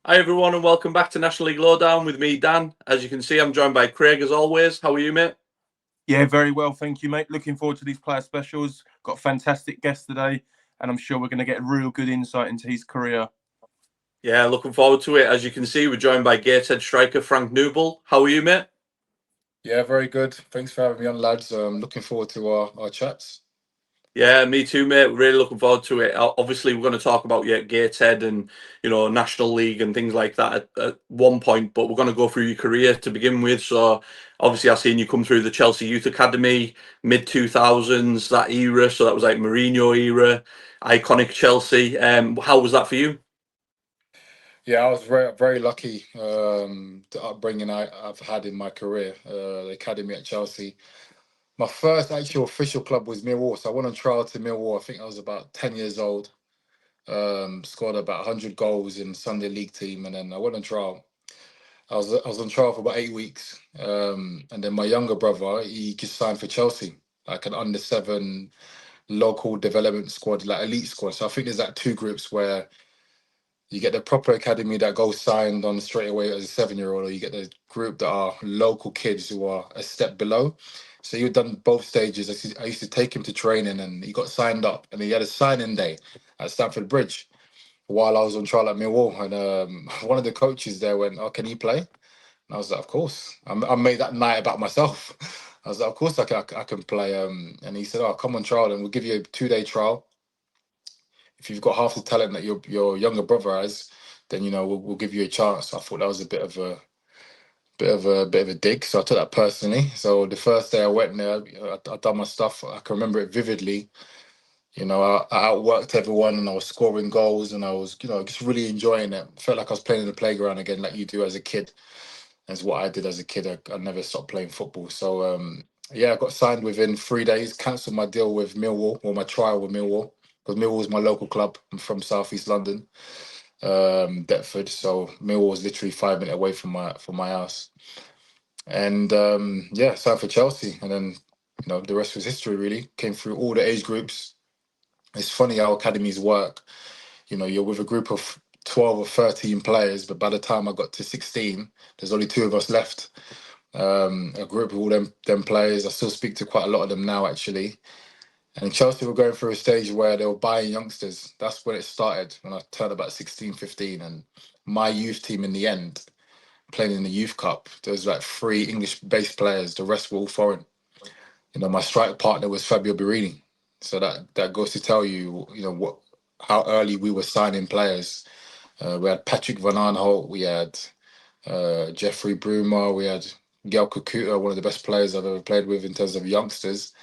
Hi everyone and welcome back to National League Lowdown with me, Dan. As you can see, I'm joined by Craig as always. How are you, mate? Yeah, very well, thank you, mate. Looking forward to these player specials. Got a fantastic guest today, and I'm sure we're going to get a real good insight into his career. Yeah, looking forward to it. As you can see, we're joined by Gateshead striker Frank Nouble. How are you, mate? Yeah, very good. Thanks for having me on, lads. Looking forward to our chats. Yeah, me too, mate. Really looking forward to it. Obviously, we're going to talk about Gateshead and National League and things like that at one point, but we're going to go through your career to begin with. So, obviously, I've seen you come through the Chelsea Youth Academy, mid 2000s, that era. So that was like Mourinho era, iconic Chelsea. How was that for you? Yeah, I was very lucky. The upbringing I've had in my career, the academy at Chelsea. My first actual official club was Millwall, so I went on trial to Millwall. I think I was about 10 years old. Scored about 100 goals in Sunday League team, and then I went on trial. I was on trial for about 8 weeks, and then my younger brother he just signed for Chelsea, like an under 7 local development squad, like elite squad. So I think there's like two groups where you get the proper academy that goes signed on straight away as a 7-year-old, or you get the group that are local kids who are a step below. So you've done both stages. I used to take him to training, and he got signed up, and he had a signing day at Stamford Bridge while I was on trial at Millwall. And one of the coaches there went, "Oh, can he play?" And I was like, "Of course." I made that night about myself. I was like, "Of course I can play." And he said, "Oh, come on trial, and we'll give you a 2-day trial. If you've got half the talent that your younger brother has, then we'll give you a chance." So I thought that was a bit of a dig. So I took that personally. So the first day I went there, I done my stuff. I can remember it vividly. I outworked everyone, and I was scoring goals, and I was, just really enjoying it. Felt like I was playing in the playground again, like you do as a kid. That's what I did as a kid. I never stopped playing football. So yeah, I got signed within 3 days. Cancelled my deal with Millwall, or my trial with Millwall, because Millwall is my local club. I'm from Southeast London, Deptford. So Millwall was literally 5 minutes away from my house. And yeah, signed for Chelsea, and then the rest was history. Really came through all the age groups. It's funny how academies work. You're with a group of 12 or 13 players, but by the time I got to 16, there's only two of us left. A group of all them players. I still speak to quite a lot of them now, actually. And Chelsea were going through a stage where they were buying youngsters. That's when it started, when I turned about 16, 15. And my youth team, in the end, playing in the Youth Cup, there was like 3 English-based players. The rest were all foreign. My strike partner was Fabio Borini. So that goes to tell you, how early we were signing players. We had Patrick Van Aanholt, we had Jeffrey Brumer, we had Gael Kakuta, one of the best players I've ever played with in terms of youngsters.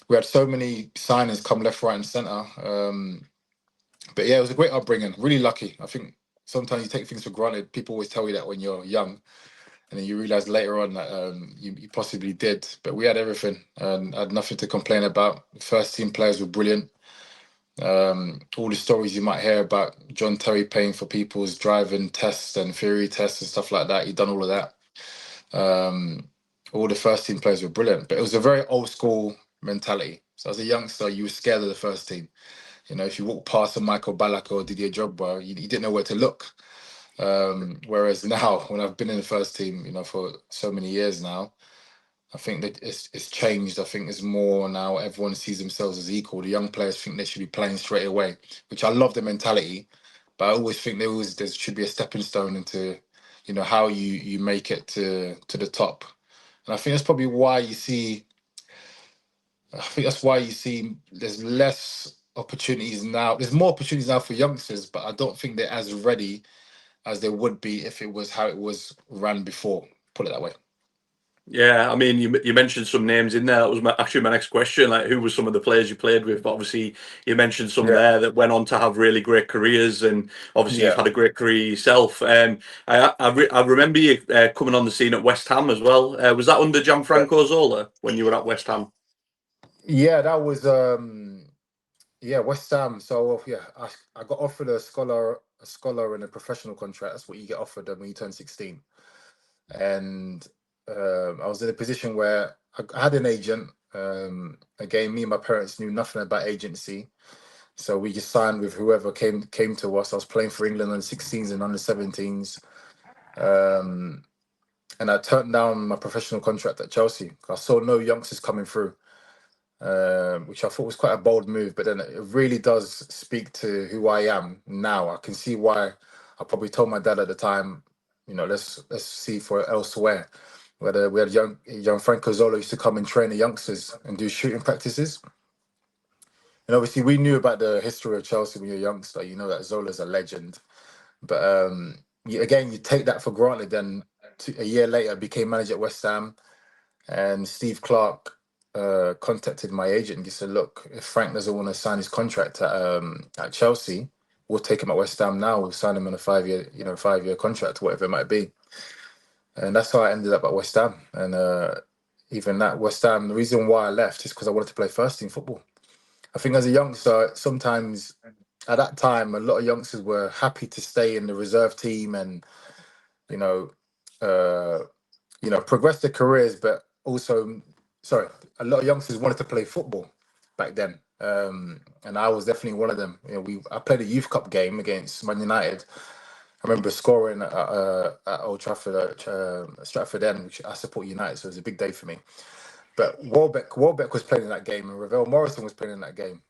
We had so many signings come left, right, and centre. But yeah, it was a great upbringing. Really lucky. I think sometimes you take things for granted. People always tell you that when you're young, and then you realise later on that you possibly did. But we had everything, and I had nothing to complain about. First team players were brilliant. All the stories you might hear about John Terry paying for people's driving tests and theory tests and stuff like that. He'd done all of that. All the first team players were brilliant, but it was a very old school mentality. So as a youngster, you were scared of the first team. If you walked past a Michael Ballack or Didier Drogba, you didn't know where to look. Whereas now, when I've been in the first team, for so many years now, I think that it's changed. I think it's more now everyone sees themselves as equal. The young players think they should be playing straight away, which I love the mentality, but I always think there should be a stepping stone into, how you make it to the top. And I think that's probably why you see. I think that's why you see there's less opportunities now. There's more opportunities now for youngsters, but I don't think they're as ready as they would be if it was how it was ran before. Put it that way. Yeah, I mean, you mentioned some names in there. That was actually my next question. Like, who were some of the players you played with? But obviously, you mentioned some Yeah. there that went on to have really great careers, and obviously, you've Yeah. had a great career yourself. I remember you coming on the scene at West Ham as well. Was that under Gianfranco Zola when you were at West Ham? Yeah, that was yeah, West Ham. So yeah, I got offered a scholar and a professional contract. That's what you get offered when you turn 16. And I was in a position where I had an agent. Again, me and my parents knew nothing about agency. So we just signed with whoever came to us. I was playing for England on 16s and under 17s. And I turned down my professional contract at Chelsea. I saw no youngsters coming through, which I thought was quite a bold move. But then it really does speak to who I am now. I can see why. I probably told my dad at the time, let's see for elsewhere. Whether we had young Franco Zola used to come and train the youngsters and do shooting practices. And obviously we knew about the history of Chelsea when you're a youngster. You know that Zola's a legend. But again, you take that for granted. Then a year later, I became manager at West Ham, and Steve Clark contacted my agent and he said, "Look, if Frank doesn't want to sign his contract at Chelsea, we'll take him at West Ham now. We'll sign him on a 5-year contract, whatever it might be." And that's how I ended up at West Ham. And even that West Ham, the reason why I left is because I wanted to play first team football. I think as a youngster, sometimes at that time, a lot of youngsters were happy to stay in the reserve team and, progress their careers. But also, a lot of youngsters wanted to play football back then. And I was definitely one of them. I played a youth cup game against Man United. I remember scoring at Old Trafford, at Stratford End, which I support United, so it was a big day for me. But Welbeck was playing in that game, and Ravel Morrison was playing in that game.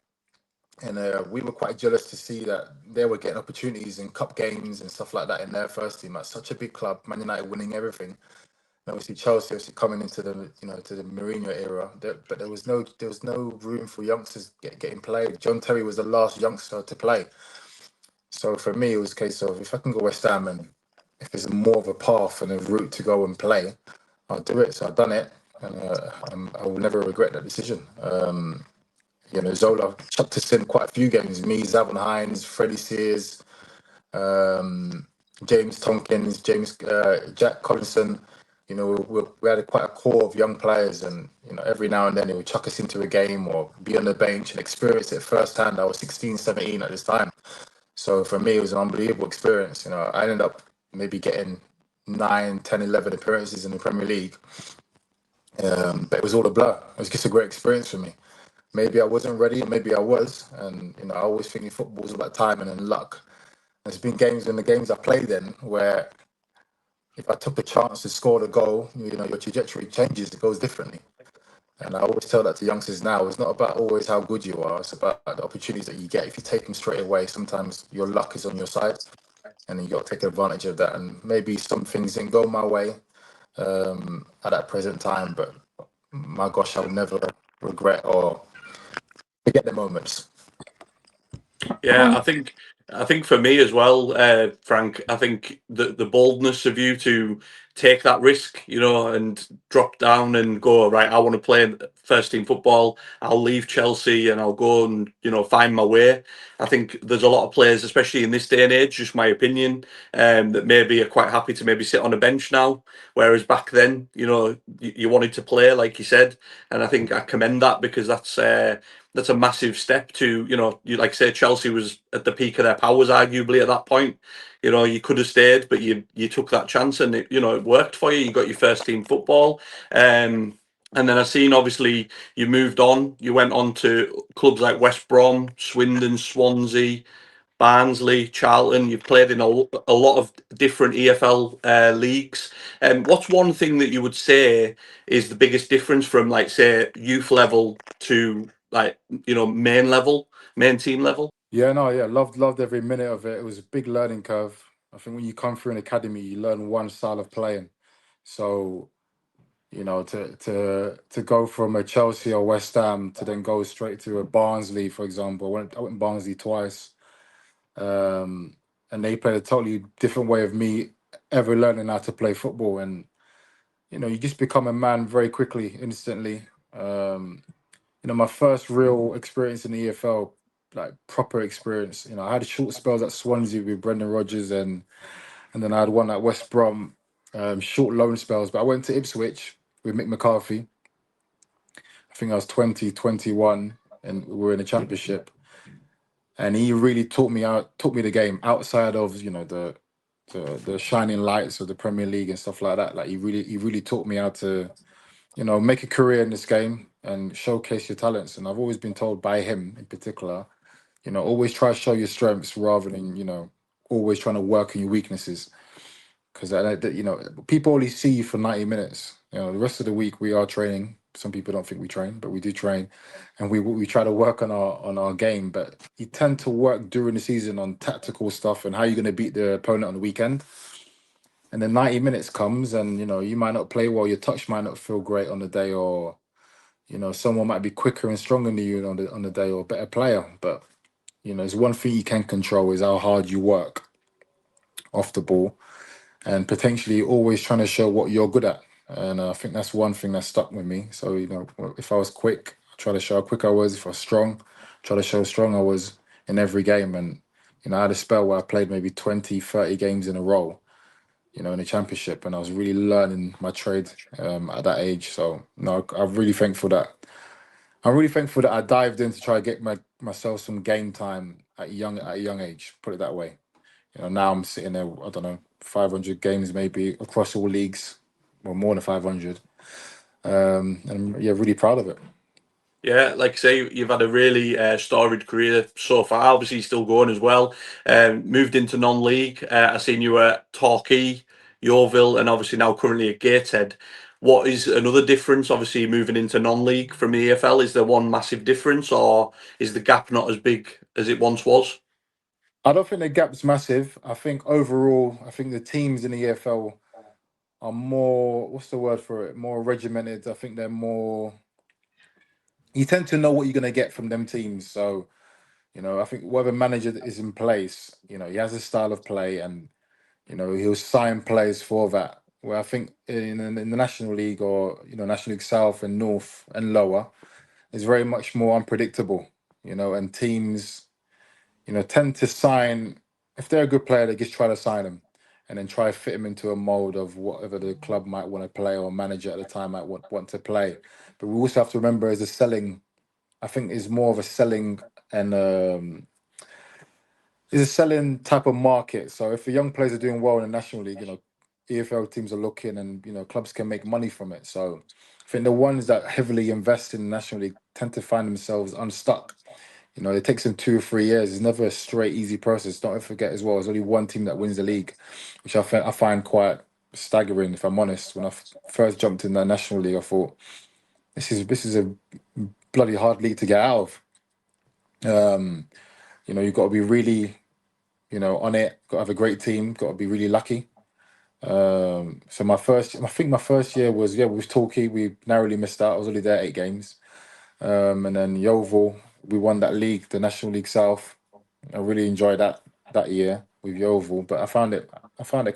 And we were quite jealous to see that they were getting opportunities in cup games and stuff like that in their first team at such a big club. Man United winning everything. And obviously Chelsea coming into the to the Mourinho era, but there was no room for youngsters getting played. John Terry was the last youngster to play. So for me, it was a case of if I can go West Ham and if there's more of a path and a route to go and play, I'll do it. So I've done it, and I will never regret that decision. Zola chucked us in quite a few games. Me, Zavon Hines, Freddie Sears, James Tompkins, Jack Collinson. We had quite a core of young players, and every now and then he would chuck us into a game or be on the bench and experience it firsthand. I was 16, 17 at this time. So for me, it was an unbelievable experience. I ended up maybe getting 9, 10, 11 appearances in the Premier League. But it was all a blur. It was just a great experience for me. Maybe I wasn't ready, maybe I was. And, I always think football is about timing and luck. There's been games in the games I played in where if I took a chance to score the goal, your trajectory changes, it goes differently. And I always tell that to youngsters now. It's not about always how good you are. It's about the opportunities that you get. If you take them straight away, sometimes your luck is on your side and you got to take advantage of that. And maybe some things didn't go my way at that present time. But my gosh, I will never regret or forget the moments. Yeah, I think for me as well, Frank, I think the boldness of you to take that risk, and drop down and go, right, I want to play first team football. I'll leave Chelsea and I'll go and, find my way. I think there's a lot of players, especially in this day and age, just my opinion, that maybe are quite happy to maybe sit on a bench now. Whereas back then, you wanted to play, like you said. And I think I commend that because that's a massive step to, you like say Chelsea was at the peak of their powers, arguably at that point. You could have stayed, but you took that chance and it worked for you. You got your first team football. And then I've seen, obviously, you moved on. You went on to clubs like West Brom, Swindon, Swansea, Barnsley, Charlton. You've played in a lot of different EFL leagues. What's one thing that you would say is the biggest difference from, like, say, youth level to, like, main team level? Yeah, no, yeah, loved every minute of it. It was a big learning curve. I think when you come through an academy, you learn one style of playing. So, to go from a Chelsea or West Ham to then go straight to a Barnsley, for example. I went Barnsley twice. And they played a totally different way of me ever learning how to play football. And, you just become a man very quickly, instantly. My first real experience in the EFL, like proper experience, I had short spells at Swansea with Brendan Rodgers and then I had one at West Brom, short loan spells. But I went to Ipswich with Mick McCarthy. I think I was 20, 21, and we were in the championship. And he really taught me the game outside of, the shining lights of the Premier League and stuff like that. Like he really taught me how to, make a career in this game and showcase your talents. And I've always been told by him in particular You know, always try to show your strengths rather than, you know, always trying to work on your weaknesses. Because you know, people only see you for 90 minutes. You know, the rest of the week we are training. Some people don't think we train, but we do train, and we try to work on our game. But you tend to work during the season on tactical stuff and how you're going to beat the opponent on the weekend. And then 90 minutes comes, and you know you might not play well. Your touch might not feel great on the day, or you know someone might be quicker and stronger than you on the day, or a better player. But you know, there's one thing you can control is how hard you work off the ball and potentially always trying to show what you're good at. And I think that's one thing that stuck with me. So, you know, if I was quick, I try to show how quick I was. If I was strong, try to show how strong I was in every game. And, you know, I had a spell where I played maybe 20, 30 games in a row, you know, in the championship. And I was really learning my trade at that age. So, no, I'm really thankful that. I'm really thankful that I dived in to try to get myself some game time at a young age. Put it that way. You know, now I'm sitting there, I don't know, 500 games maybe across all leagues, or more than 500. And I'm, yeah, really proud of it. Yeah, like I say, you've had a really storied career so far. Obviously, you're still going as well. Moved into non-league. I seen you at Torquay, Yeovil, and obviously now currently at Gateshead. What is another difference? Obviously, moving into non-league from the EFL, is there one massive difference, or is the gap not as big as it once was? I don't think the gap's massive. I think overall, I think the teams in the EFL are more, what's the word for it? More regimented. I think they're more, you tend to know what you're going to get from them teams. So, you know, I think whatever manager is in place, you know, he has a style of play and, you know, he'll sign players for that. Where I think in the National League or, you know, National League South and North and lower is very much more unpredictable, you know, and teams, you know, tend to sign, if they're a good player, they just try to sign them and then try to fit him into a mold of whatever the club might want to play or manager at the time might want to play. But we also have to remember as a selling, I think is more of a selling and is a selling type of market. So if the young players are doing well in the National League, you know, EFL teams are looking and, you know, clubs can make money from it. So I think the ones that heavily invest in the National League tend to find themselves unstuck. You know, it takes them 2 or 3 years. It's never a straight, easy process. Don't forget as well, there's only one team that wins the league, which I find quite staggering, if I'm honest. When I first jumped in the National League, I thought, this is a bloody hard league to get out of. You know, you've got to be really, you know, on it. Got to have a great team. Got to be really lucky. So I think my first year was with Torquay. We narrowly missed out. I was only there 8 games. And then Yeovil, we won that league, the National League South. I really enjoyed that year with Yeovil, but I found it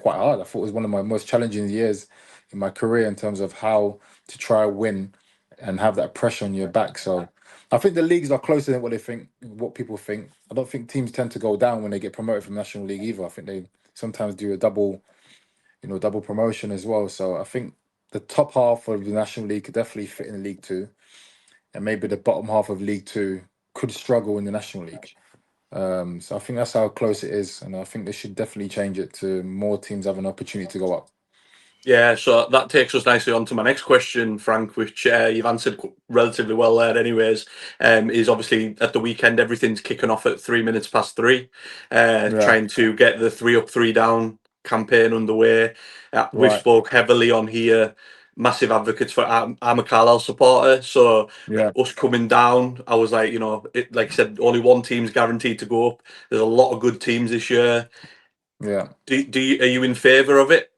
quite hard. I thought it was one of my most challenging years in my career in terms of how to try win and have that pressure on your back. So I think the leagues are closer than what people think. I don't think teams tend to go down when they get promoted from National League either. I think they sometimes do a double promotion as well. So I think the top half of the National League could definitely fit in League Two, and maybe the bottom half of League Two could struggle in the National League. So I think that's how close it is, and I think they should definitely change it to more teams have an opportunity to go up. Yeah, so that takes us nicely on to my next question, Frank, which you've answered relatively well there, anyways. Is obviously at the weekend, everything's kicking off at 3 minutes past three, Yeah, trying to get the 3 up, 3 down campaign underway. We've right. spoke heavily on here, massive advocates for. I'm a Carlisle supporter, so Yeah, us coming down, I was like, like I said, only one team's guaranteed to go up. There's a lot of good teams this year. yeah, Are you in favour of it?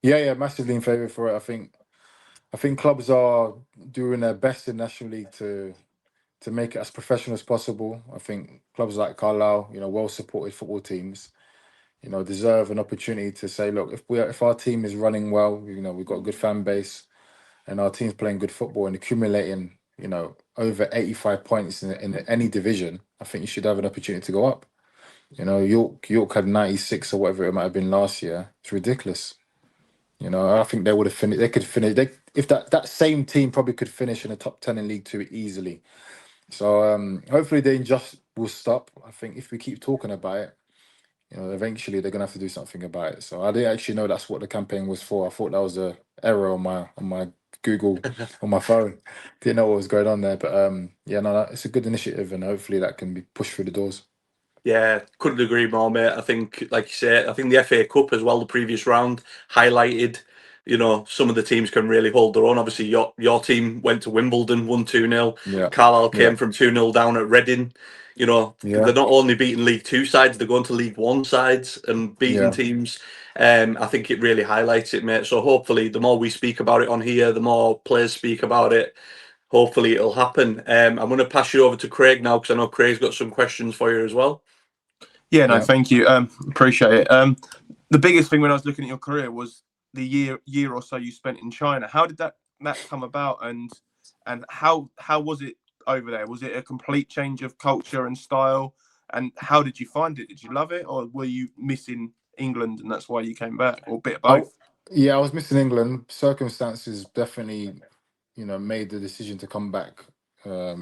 yeah. Massively in favour for it. I think clubs are doing their best in National League to make it as professional as possible. I think clubs like Carlisle, you know, well supported football teams, you know, deserve an opportunity to say, look, if our team is running well, you know, we've got a good fan base, and our team's playing good football and accumulating, you know, over 85 points in any division, I think you should have an opportunity to go up. You know, York had 96 or whatever it might have been last year. It's ridiculous. You know, I think they would have finished. They could finish. If that same team probably could finish in the top 10 in League Two easily. So hopefully the injustice will stop. I think if we keep talking about it, you know, eventually they're gonna have to do something about it. So I didn't actually know that's what the campaign was for. I thought that was a error on my Google on my phone. Didn't know what was going on there, but yeah, no, it's a good initiative, and hopefully that can be pushed through the doors. Yeah, couldn't agree more, mate. I think, like you say, I think the FA Cup as well, the previous round, highlighted, some of the teams can really hold their own. Obviously, your team went to Wimbledon, won 2-0. Yeah, Carlisle yeah, came from 2-0 down at Reading. They're yeah, not only beating League Two sides, they're going to League One sides and beating yeah. teams. I think it really highlights it, mate. So hopefully, the more we speak about it on here, the more players speak about it. Hopefully, it'll happen. I'm going to pass you over to Craig now because I know Craig's got some questions for you as well. Yeah, no, Yeah. thank you. Appreciate it. The biggest thing when I was looking at your career was the year or so you spent in China. How did that come about, and how was it over there? Was it a complete change of culture and style? And how did you find it? Did you love it, or were you missing England and that's why you came back, or a bit of both? Yeah, I was missing England. Circumstances definitely, made the decision to come back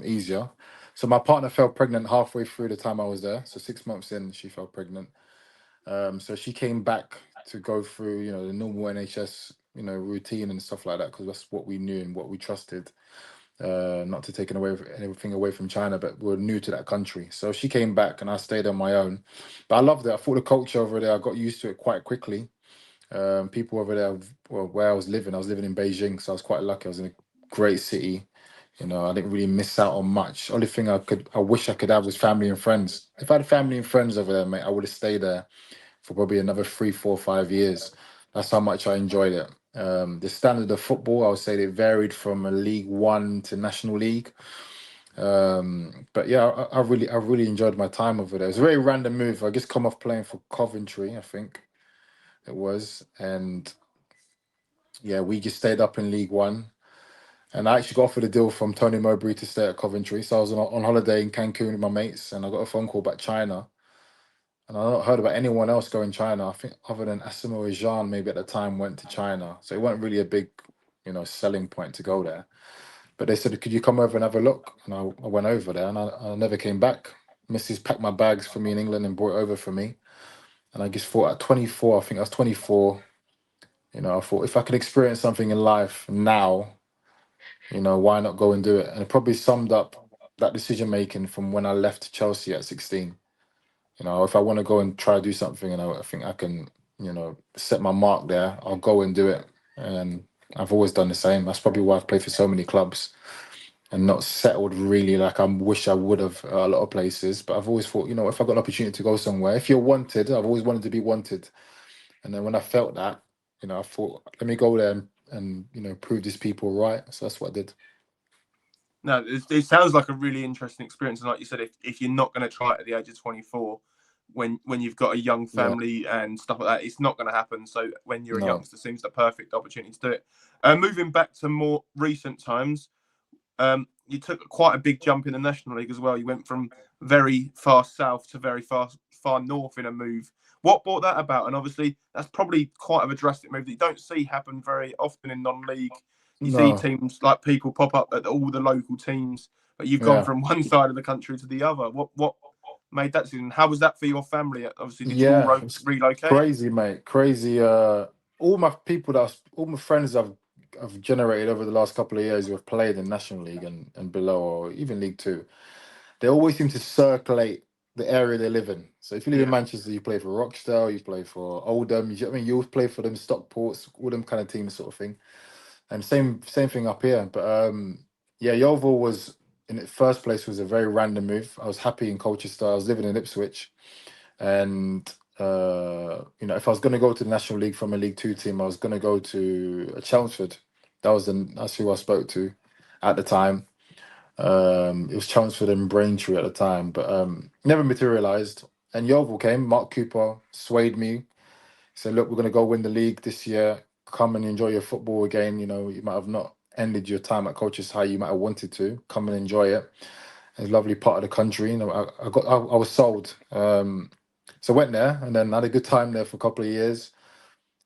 easier. So my partner fell pregnant halfway through the time I was there. So 6 months in, she fell pregnant. So she came back to go through, the normal NHS, routine and stuff like that, because that's what we knew and what we trusted. Not to take anything away from China, but we're new to that country. So she came back and I stayed on my own. But I loved it. I thought the culture over there, I got used to it quite quickly. People over there, well, where I was living in Beijing, so I was quite lucky. I was in a great city. I didn't really miss out on much. Only thing I wish I could have was family and friends. If I had family and friends over there, mate, I would have stayed there for probably another 3, 4, 5 years. That's how much I enjoyed it. The standard of football, I would say, it varied from a League One to National League. But yeah, I really enjoyed my time over there. It was a very random move. I just come off playing for Coventry, I think it was, and yeah, we just stayed up in League One. And I actually got offered a deal from Tony Mowbray to stay at Coventry. So I was on holiday in Cancun with my mates, and I got a phone call about China. And I not heard about anyone else going China. I think other than Asamoah Jean, maybe at the time, went to China. So it wasn't really a big, selling point to go there. But they said, could you come over and have a look? And I went over there, and I never came back. Mrs. packed my bags for me in England and brought it over for me. And I just thought at 24, I think I was 24, I thought if I could experience something in life now, why not go and do it? And it probably summed up that decision making from when I left Chelsea at 16. If I want to go and try to do something and I think I can, set my mark there, I'll go and do it. And I've always done the same. That's probably why I've played for so many clubs and not settled really like I wish I would have a lot of places. But I've always thought, if I got an opportunity to go somewhere, if you're wanted, I've always wanted to be wanted. And then when I felt that, I thought, let me go there and prove these people right. So that's what I did. No, it sounds like a really interesting experience. And like you said, if you're not going to try it at the age of 24, when you've got a young family and stuff like that, it's not going to happen. So when you're a youngster, it seems the perfect opportunity to do it. Moving back to more recent times, you took quite a big jump in the National League as well. You went from very far south to very far north in a move. What brought that about? And obviously, that's probably quite of a drastic move that you don't see happen very often in non-league. You see teams like people pop up at all the local teams, but you've gone from one side of the country to the other. What made that decision? How was that for your family? Obviously, did you all relocate? Crazy, mate. Crazy. All my friends I've generated over the last couple of years who have played in National League and below, or even League Two, they always seem to circulate the area they live in. So if you live in Manchester, you play for Rochdale, you play for Oldham. You always play for them Stockports, all them kind of teams, sort of thing. And same thing up here. But yeah, Yeovil was in its first place was a very random move. I was happy in Colchester. I was living in Ipswich, and if I was going to go to the National League from a League Two team, I was going to go to Chelmsford. That's who I spoke to at the time. It was Chelmsford and Braintree at the time, but never materialised. And Yeovil came. Mark Cooper swayed me. Said, "Look, we're going to go win the league this year. Come and enjoy your football again. You might have not ended your time at Colchester how you might have wanted to. Come and enjoy it. It's a lovely part of the country. I was sold. So I went there and then had a good time there for a couple of years.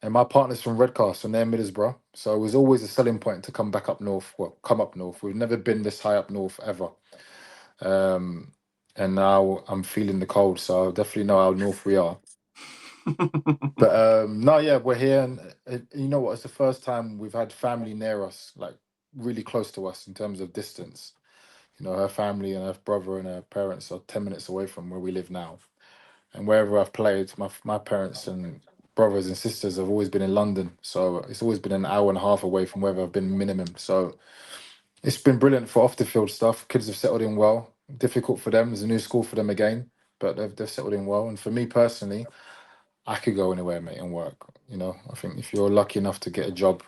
And my partner's from Redcastle, near Middlesbrough. So it was always a selling point to come back up north. Well, come up north. We've never been this high up north ever. And now I'm feeling the cold. So I definitely know how north we are. But no, yeah, we're here. And you know what? It's the first time we've had family near us, like really close to us in terms of distance. You know, her family and her brother and her parents are 10 minutes away from where we live now. And wherever I've played, my parents and brothers and sisters have always been in London. So it's always been an hour and a half away from wherever I've been minimum. So it's been brilliant for off the field stuff. Kids have settled in well. Difficult for them. There's a new school for them again, but they've settled in well. And for me personally, I could go anywhere, mate, and work. You know, I think if you're lucky enough to get a job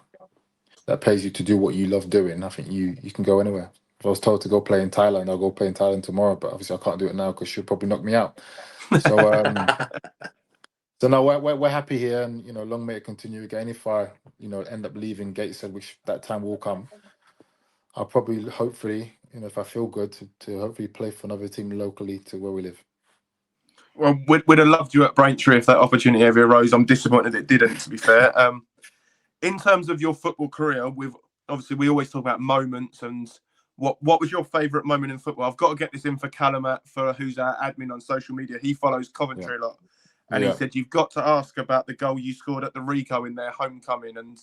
that pays you to do what you love doing, I think you can go anywhere. If I was told to go play in Thailand, I'll go play in Thailand tomorrow. But obviously, I can't do it now because she'll probably knock me out. So, so no, we're happy here, and you know, long may it continue. Again, if I end up leaving Gateshead, which that time will come, I'll probably, hopefully, if I feel good, to hopefully play for another team locally to where we live. Well, we'd have loved you at Braintree if that opportunity ever arose. I'm disappointed it didn't, to be fair. In terms of your football career, we always talk about moments and what was your favourite moment in football? I've got to get this in for Callum, who's our admin on social media. He follows Coventry a lot. And he said, you've got to ask about the goal you scored at the Rico in their homecoming. And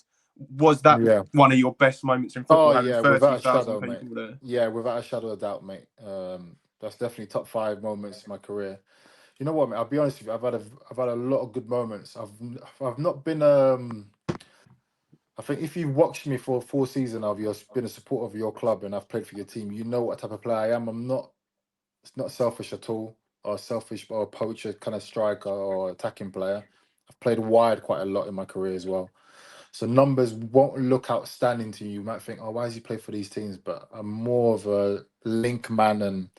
was that one of your best moments in football? Oh, yeah, without a shadow, mate. There? Yeah, without a shadow of doubt, mate. That's definitely top 5 moments in my career. You know what, mate? I'll be honest with you. I've had a lot of good moments. I've not been. I think if you've watched me for a full season, you've been a supporter of your club, and I've played for your team. You know what type of player I am. I'm not. It's not selfish at all, or selfish, or a poacher kind of striker or attacking player. I've played wide quite a lot in my career as well. So numbers won't look outstanding to you. You might think, oh, why does he play for these teams? But I'm more of a link man, and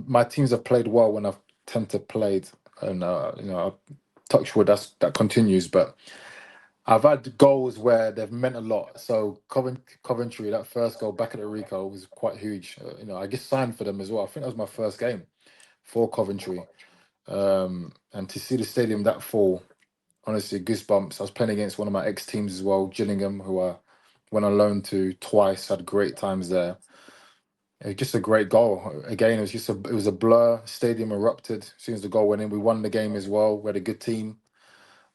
my teams have played well when I've tend to played, and touch wood, that continues. But I've had goals where they've meant a lot. So Coventry, that first goal back at the Rico was quite huge. I just signed for them as well. I think that was my first game for Coventry, and to see the stadium that full. Honestly, goosebumps. I was playing against one of my ex-teams as well, Gillingham, who I went on loan to twice, had great times there. It was just a great goal. Again, it was a blur. Stadium erupted as soon as the goal went in. We won the game as well. We had a good team.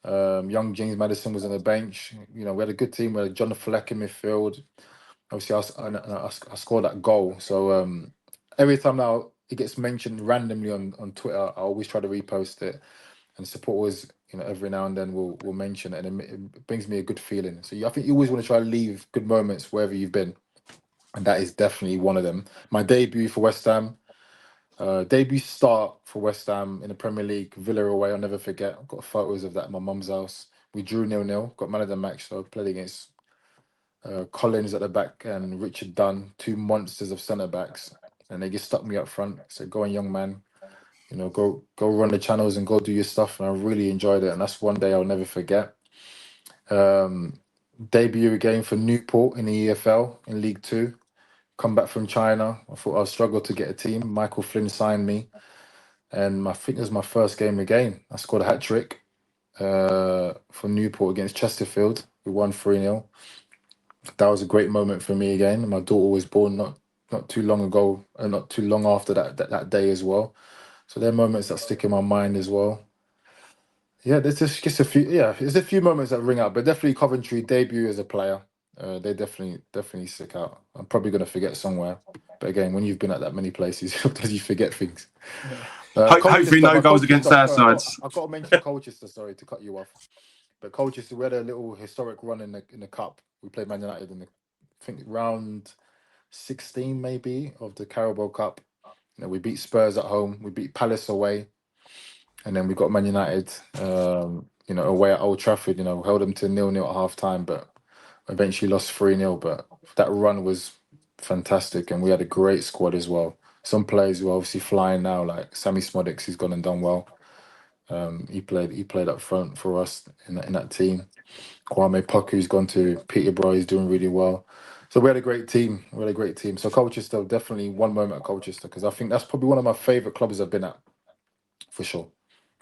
Young James Maddison was on the bench. We had a good team. We had John Fleck in midfield. Obviously, I scored that goal. So every time now it gets mentioned randomly on Twitter, I always try to repost it. And supporters, every now and then will mention it, and it brings me a good feeling. So I think you always want to try to leave good moments wherever you've been, and that is definitely one of them. My debut for West Ham, debut start for West Ham in the Premier League, Villa away. I'll never forget. I've got photos of that at my mum's house. We drew 0-0, got man of the match. So I played against Collins at the back and Richard Dunn, 2 monsters of centre backs, and they just stuck me up front. So go on, young man. Go run the channels and go do your stuff. And I really enjoyed it. And that's one day I'll never forget. Debut again for Newport in the EFL in League 2. Come back from China. I thought I'd struggle to get a team. Michael Flynn signed me. And I think it was my first game again. I scored a hat-trick for Newport against Chesterfield. We won 3-0. That was a great moment for me again. My daughter was born not too long ago, and not too long after that day as well. So there are moments that stick in my mind as well. Yeah, there's just a few. Yeah, there's a few moments that ring out, but definitely Coventry debut as a player. They definitely stick out. I'm probably going to forget somewhere, but again, when you've been at that many places, sometimes you forget things. Hopefully, no goals against our sides. I've got to mention Colchester. Sorry to cut you off, but Colchester, we had a little historic run in the cup. We played Man United in I think round 16 maybe of the Carabao Cup. We beat Spurs at home. We beat Palace away. And then we got Man United, away at Old Trafford. Held them to 0-0 at half time, but eventually lost 3-0. But that run was fantastic. And we had a great squad as well. Some players who are obviously flying now, like Sammy Smodix, he's gone and done well. He played up front for us in that team. Kwame Poku's gone to Peterborough. He's doing really well. So we had a great team. So Colchester, definitely one moment at Colchester, because I think that's probably one of my favourite clubs I've been at, for sure.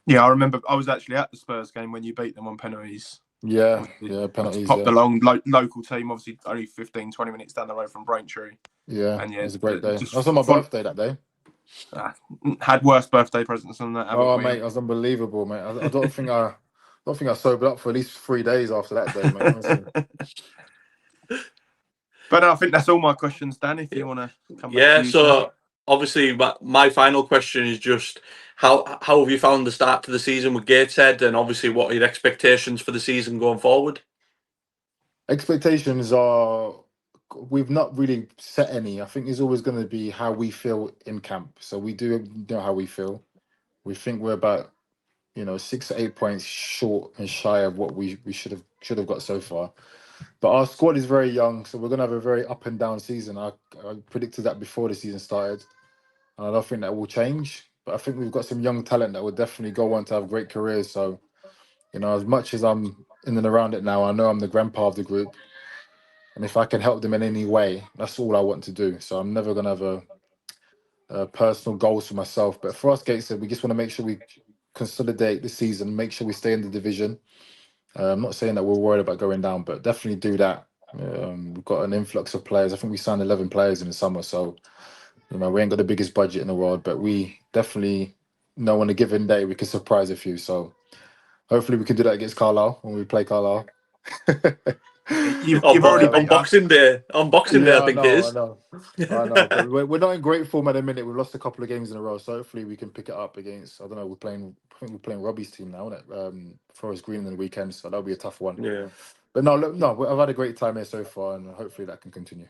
Yeah, I remember I was actually at the Spurs game when you beat them on penalties. Yeah, penalties. Popped along, local team, obviously only 15, 20 minutes down the road from Braintree. Yeah, and it was a great day. I was on my birthday that day. Had worse birthday presents than that. Oh, mate, it was unbelievable, mate. I don't think I sobered up for at least 3 days after that day, mate. But I think that's all my questions, Dan. If you want to come back to you, so obviously my final question is just how have you found the start to the season with Gateshead, and obviously what are your expectations for the season going forward? Expectations are, we've not really set any. I think it's always going to be how we feel in camp. So we do know how we feel. We think we're about 6 to 8 points short and shy of what we should have got so far. But our squad is very young, so we're gonna have a very up and down season. I predicted that before the season started, and I don't think that will change. But I think we've got some young talent that will definitely go on to have great careers. So, as much as I'm in and around it now, I know I'm the grandpa of the group, and if I can help them in any way, that's all I want to do. So I'm never gonna have personal goals for myself. But for us, Gateshead, we just want to make sure we consolidate the season, make sure we stay in the division. I'm not saying that we're worried about going down, but definitely do that. We've got an influx of players. I think we signed 11 players in the summer, so we ain't got the biggest budget in the world, but we definitely know on a given day we can surprise a few. So hopefully we can do that against Carlisle when we play Carlisle. you've already beat us. Unboxing Day, I think it is. I know, but we're not in great form at the minute. We've lost a couple of games in a row, so hopefully we can pick it up against. I don't know. I think we're playing Robbie's team now, isn't it? Forest Green in the weekend, so that'll be a tough one. Yeah. But no, I've had a great time here so far, and hopefully that can continue.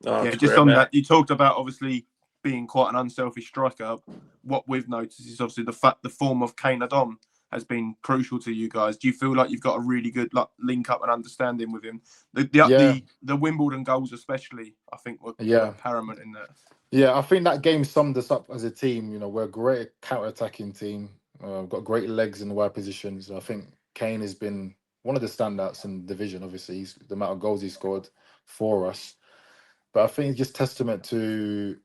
Yeah, just on that, you talked about obviously being quite an unselfish striker. What we've noticed is obviously the form of Kane Adom has been crucial to you guys. Do you feel like you've got a really good link up and understanding with him? The Wimbledon goals especially, I think, were paramount in that. Yeah, I think that game summed us up as a team. We're a great counter-attacking team. We've got great legs in the wide positions. I think Kane has been one of the standouts in the division, obviously. The amount of goals he scored for us. But I think it's just testament to,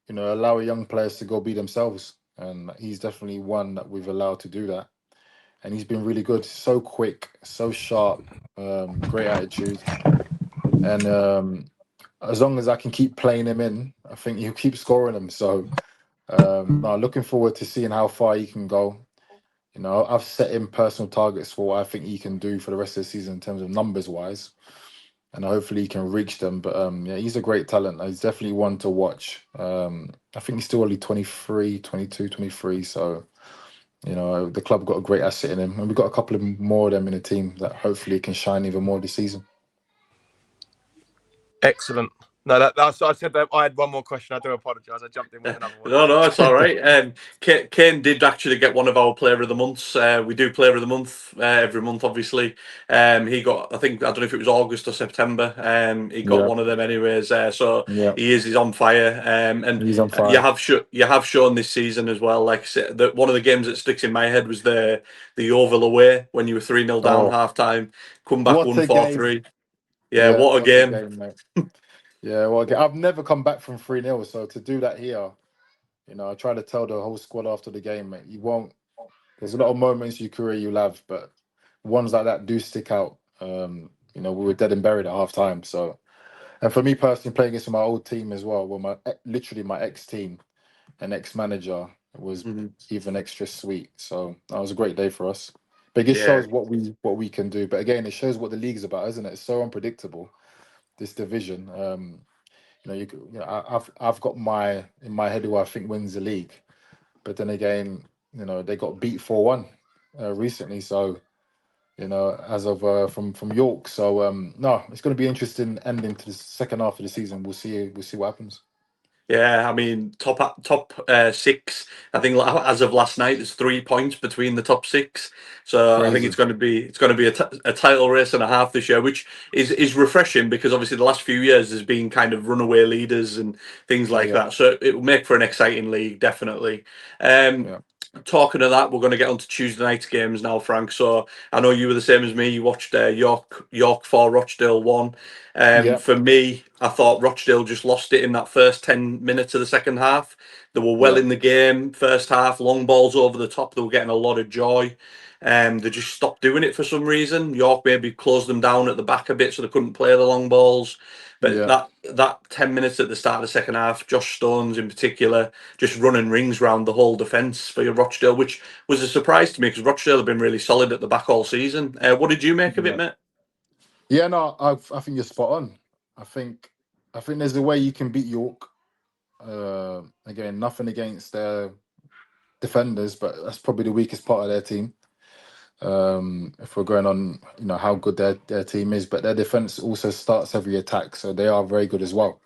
allow young players to go be themselves. And he's definitely one that we've allowed to do that. And he's been really good, so quick, so sharp, great attitude. And as long as I can keep playing him in, I think he'll keep scoring them. So looking forward to seeing how far he can go. I've set him personal targets for what I think he can do for the rest of the season in terms of numbers wise. And hopefully he can reach them. But he's a great talent. He's definitely one to watch. I think he's still only 23, 22, 23. So, the club got a great asset in him. And we've got a couple of more of them in the team that hopefully can shine even more this season. Excellent. No, that's. I said that I had one more question. I do apologise. I jumped in with another one. No, it's all right. Kane did actually get one of our Player of the Months. We do Player of the Month every month, obviously. He got, I don't know if it was August or September. He got one of them anyways. So he's on fire. And he's on fire. You have shown this season as well. Like I said, that one of the games that sticks in my head was the Yeovil away when you were 3-0 down half time, come back 1-4-3. Yeah, what a game, mate. Yeah, well, I've never come back from 3-0, so to do that here, I try to tell the whole squad after the game, mate, you won't. There's a lot of moments in your career you'll have, but ones like that do stick out. We were dead and buried at half time. So, and for me personally, playing against my old team as well, my ex-team and ex-manager was even extra sweet. So that was a great day for us. But it shows what we can do. But again, it shows what the league's about, isn't it? It's so unpredictable, this division. I've got in my head who I think wins the league, but then again, they got beat 4-1 recently. So, as of from York. So no, it's going to be interesting ending to the second half of the season. We'll see what happens. Yeah, I mean, top 6. I think as of last night, there's 3 points between the top 6. So crazy. I think it's going to be a title race and a half this year, which is refreshing because obviously the last few years has been kind of runaway leaders and things like that. So it will make for an exciting league, definitely. Talking of that, we're going to get on to Tuesday night's games now, Frank. So I know you were the same as me. You watched York 4, Rochdale 1. For me, I thought Rochdale just lost it in that first 10 minutes of the second half. They were well in the game first half, long balls over the top. They were getting a lot of joy. They just stopped doing it for some reason. York maybe closed them down at the back a bit so they couldn't play the long balls. But that 10 minutes at the start of the second half, Josh Stones in particular, just running rings around the whole defence for your Rochdale, which was a surprise to me because Rochdale have been really solid at the back all season. What did you make of it, mate? Yeah, no, I think you're spot on. I think I think there's a way you can beat York. Again, nothing against their defenders, but that's probably the weakest part of their team. If we're going on, how good their team is, but their defense also starts every attack, so they are very good as well.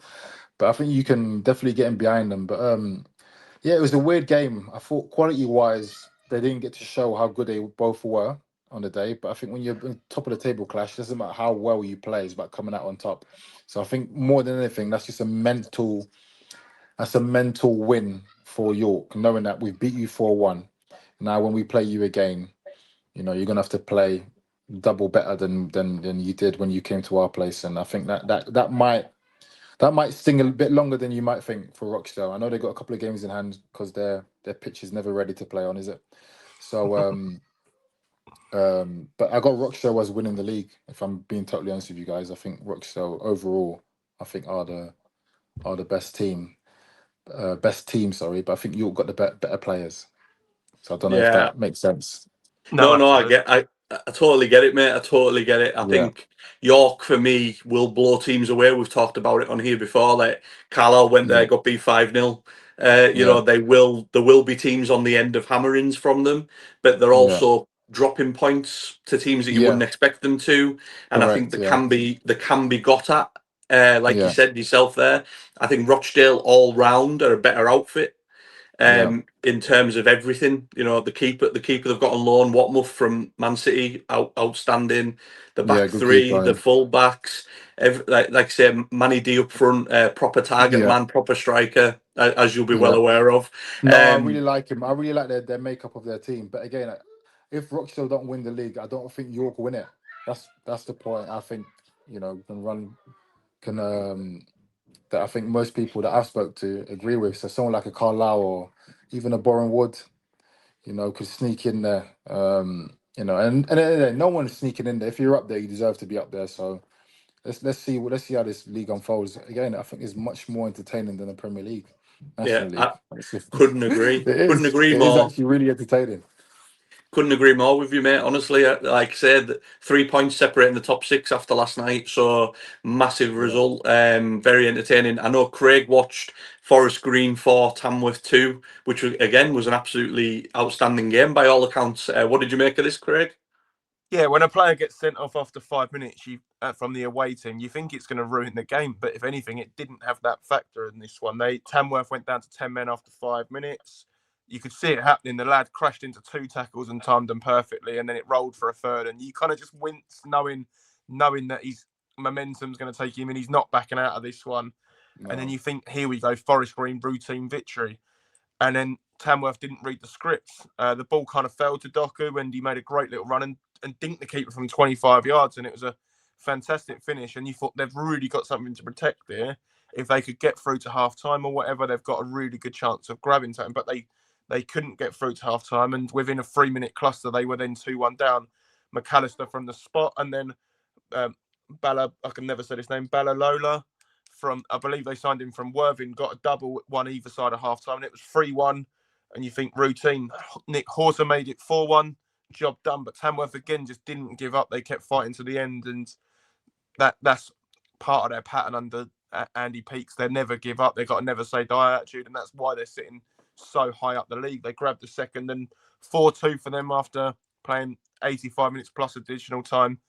But I think you can definitely get in behind them. But yeah, it was a weird game. I thought quality wise, they didn't get to show how good they both were on the day. But I think when you're top of the table clash, it doesn't matter how well you play, it's about coming out on top. So I think more than anything, that's just a mental win for York, knowing that we've beat you 4-1. Now when we play you again, you're gonna have to play double better than you did when you came to our place. And I think that might sting a bit longer than you might think for Rochdale. I know they got a couple of games in hand because their pitch is never ready to play on, is it? So but I got Rochdale as winning the league, if I'm being totally honest with you guys. I think Rochdale overall, I think are the best team. Best team, sorry, but I think York got the better players. So I don't know if Yeah. that makes sense. No, absolutely. I totally get it, mate. I totally get it. I Yeah, think York for me will blow teams away. We've talked about it on here before. Like Carlisle went there, yeah, got beat 5-0. yeah, There will be teams on the end of hammerings from them, but they're yeah, also dropping points to teams that you wouldn't yeah. expect them to. And I think Correct. Yeah, they can be got at. Like you yeah, said yourself there, I think Rochdale all round are a better outfit. yeah, In terms of everything. The keeper they've got on loan, Watmouth from Man City, outstanding. The yeah. back Good three, keeper. the full backs, like I say, Manny D up front, proper target Yeah, man, proper striker, as you'll be well yeah. aware of. No, I really Um, like him. I really like their makeup of their team. But again, if Rochdale don't win the league, I don't think York win it. That's the point. I think can that I think most people that I've spoke to agree with. So someone like a Carlisle or even a Boreham Wood, could sneak in there. And no one's sneaking in there. If you're up there, you deserve to be up there. So let's see how this league unfolds. Again, I think it's much more entertaining than the Premier League, yeah, National League. I couldn't agree. Couldn't agree It is more. actually really entertaining. Couldn't agree more with you, mate. Honestly, like I said, 3 points separating the top six after last night, so massive Yeah. result. Very entertaining. I know Craig watched Forest Green 4, Tamworth 2, which again was an absolutely outstanding game by all accounts. What did you make of this, Craig? Yeah, when a player gets sent off after 5 minutes, from the away team, you think it's going to ruin the game. But if anything, it didn't have that factor in this one. Tamworth went down to 10 men after 5 minutes. You could see it happening. The lad crashed into 2 tackles and timed them perfectly, and then it rolled for a third. And you kind of just wince, knowing that his momentum's going to take him, and he's not backing out of this one. And then No. you think, here we go, Forest Green routine victory. And then Tamworth didn't read the scripts. The ball kind of fell to Doku, and he made a great little run and dinked the keeper from 25 yards. And it was a fantastic finish. And you thought they've really got something to protect there. If they could get through to half time or whatever, they've got a really good chance of grabbing something. But they couldn't get through to half time. And within a 3-minute cluster, they were then 2-1 down. McAllister from the spot. And then I can never say his name, Balalola. I believe they signed him from Worthing, got a double, one either side of half time, and it was 3-1. And you think routine. Nick Horser made it 4-1, job done. But Tamworth again just didn't give up. They kept fighting to the end, and that's part of their pattern under Andy Peaks. They never give up. They've got a never say die attitude, and that's why they're sitting so high up the league. They grabbed the second, and 4-2 for them after playing 85 minutes plus additional time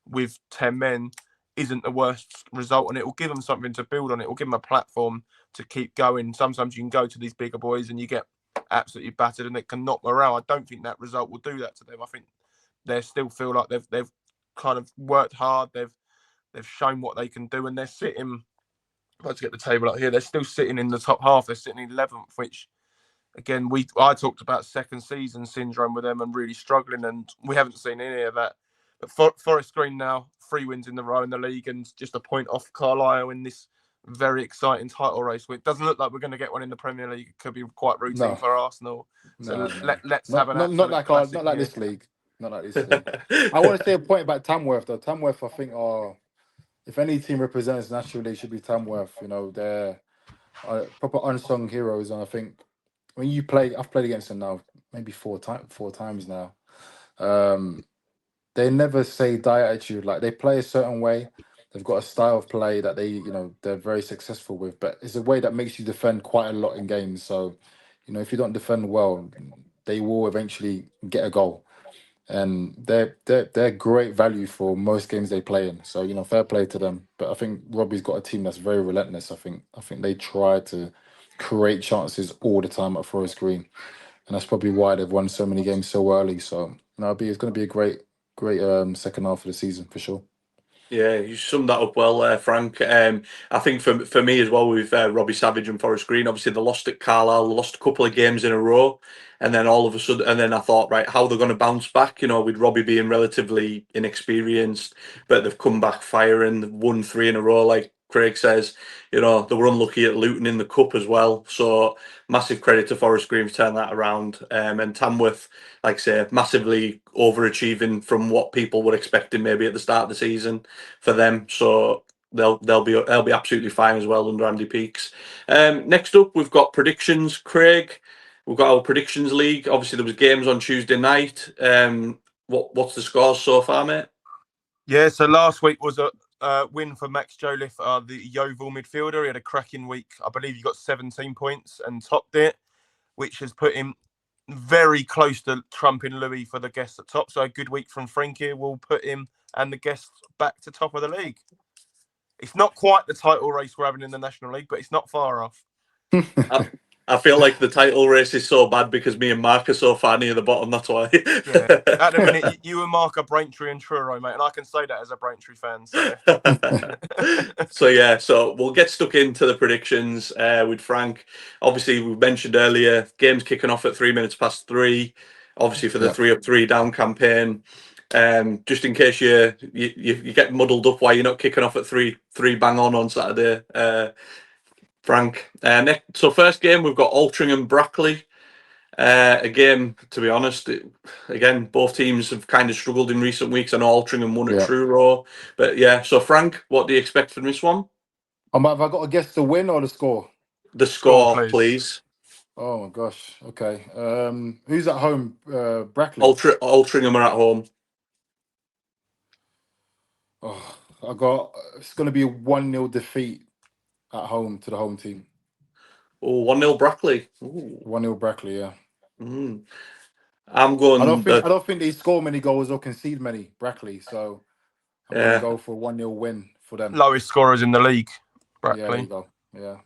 with 10 men isn't the worst result, and it will give them something to build on. It will give them a platform to keep going. Sometimes you can go to these bigger boys and you get absolutely battered, and it can knock morale. I don't think that result will do that to them. I think they still feel like they've kind of worked hard. They've shown what they can do, and they're sitting. Let's get the table up here. They're still sitting in the top half. They're sitting in 11th, which again I talked about second season syndrome with them and really struggling, and we haven't seen any of that. But Forest Green now 3 wins in the row in the league and just a point off Carlisle in this very exciting title race. It doesn't look like we're going to get one in the Premier League. It could be quite routine No. for Arsenal. So No. let's have Not an not not absolute like classic not like here. this league. Not like this league. I want to say a point about Tamworth though. Tamworth, I think, are if any team represents National League, should be Tamworth. They're proper unsung heroes, and I think when you play, I've played against them now maybe four times now. They never say die attitude. Like they play a certain way. They've got a style of play that they're very successful with, but it's a way that makes you defend quite a lot in games. So, if you don't defend well, they will eventually get a goal. And they're great value for most games they play in. So fair play to them. But I think Robbie's got a team that's very relentless. I think they try to create chances all the time at Forest Green, and that's probably why they've won so many games so early. So it's going to be a great second half of the season for sure. Yeah, you summed that up well there, Frank. I think for me as well with Robbie Savage and Forest Green, obviously they lost at Carlisle, lost a couple of games in a row, and then all of a sudden, and then I thought, right, how they're going to bounce back? With Robbie being relatively inexperienced, but they've come back firing, won 3 in a row, like Craig says. They were unlucky at Luton in the cup as well. So massive credit to Forest Green for turning that around. And Tamworth, like I say, massively overachieving from what people were expecting maybe at the start of the season for them. So they'll be absolutely fine as well under Andy Peaks. Next up, we've got predictions. Craig, we've got our predictions league. Obviously, there was games on Tuesday night. What's the scores so far, mate? Yeah, so last week was a win for Max Joliffe, the Yeovil midfielder. He had a cracking week. I believe he got 17 points and topped it, which has put him very close to trumping Louis for the guests at top. So a good week from Frankie will put him and the guests back to top of the league. It's not quite the title race we're having in the National League, but it's not far off. I feel like the title race is so bad because me and Mark are so far near the bottom. That's why. Yeah. At the minute, you and Mark are Braintree and Truro, mate, and I can say that as a Braintree fan. So, so we'll get stuck into the predictions with Frank. Obviously, we mentioned earlier, games kicking off at 3:03. Obviously, for the 3 up, 3 down campaign. Just in case you get muddled up why you're not kicking off at 3 bang on Saturday. Frank. So first game, we've got Altrincham Brackley. A game, to be honest, again, both teams have kind of struggled in recent weeks. I know Altrincham won at Truro. But yeah, so Frank, what do you expect from this one? Have I got to guess the win or the score? The score, please. Oh, my gosh. Okay. Who's at home? Brackley? Altrincham are at home. Oh, it's going to be a 1-0 defeat at home to the home team. Oh, 1-0 Brackley. 1-0 Brackley, yeah. I'm going. I don't think they score many goals or concede many, Brackley. So I'm going to go for a 1-0 win for them. Lowest scorers in the league, Brackley. Yeah, there you go. Yeah.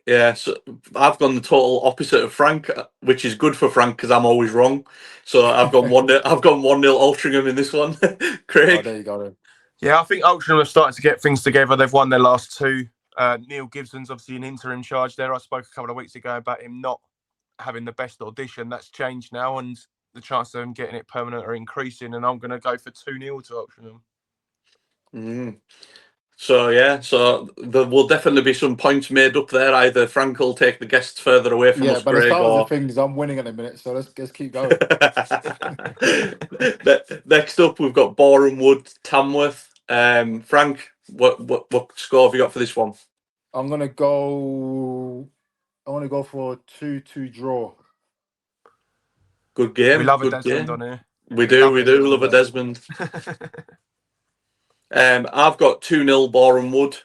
Yeah, so I've gone the total opposite of Frank, which is good for Frank because I'm always wrong. So I've gone 1-0. I've gone 1-0 Altrincham in this one. Craig. Oh, there you go then. Yeah, I think Altrincham have started to get things together. They've won their last 2. Neil Gibson's obviously an interim charge there. I spoke a couple of weeks ago about him not having the best audition. That's changed now, and the chances of him getting it permanent are increasing. And I'm going to go for 2-0 to Altrincham. So there will definitely be some points made up there. Either Frank will take the guests further away from us, but Craig, as far as the thing is, I'm winning at the minute, so let's keep going. Next up, we've got Boreham Wood, Tamworth. Frank, what score have you got for this one? I'm gonna go for a 2-2 draw. Good game. We love a Desmond on here. We do love a Desmond. I've got 2-0 Boreham Wood.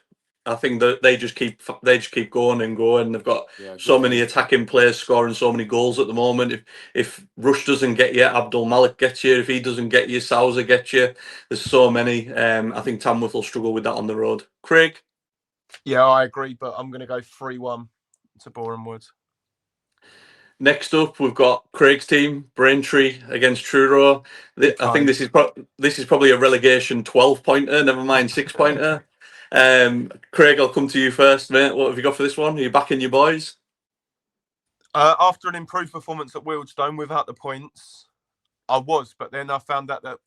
I think that they just keep going and going. They've got so many attacking players scoring so many goals at the moment. If Rush doesn't get you, Abdul Malik gets you. If he doesn't get you, Sousa gets you. There's so many. I think Tamworth will struggle with that on the road. Craig? Yeah, I agree, but I'm going to go 3-1 to Boreham Wood. Next up, we've got Craig's team, Braintree against Truro. I think this is probably a relegation 12-pointer, never mind 6-pointer. Craig, I'll come to you first, mate. What have you got for this one? Are you backing your boys? After an improved performance at Wealdstone without the points, I was, but then I found out that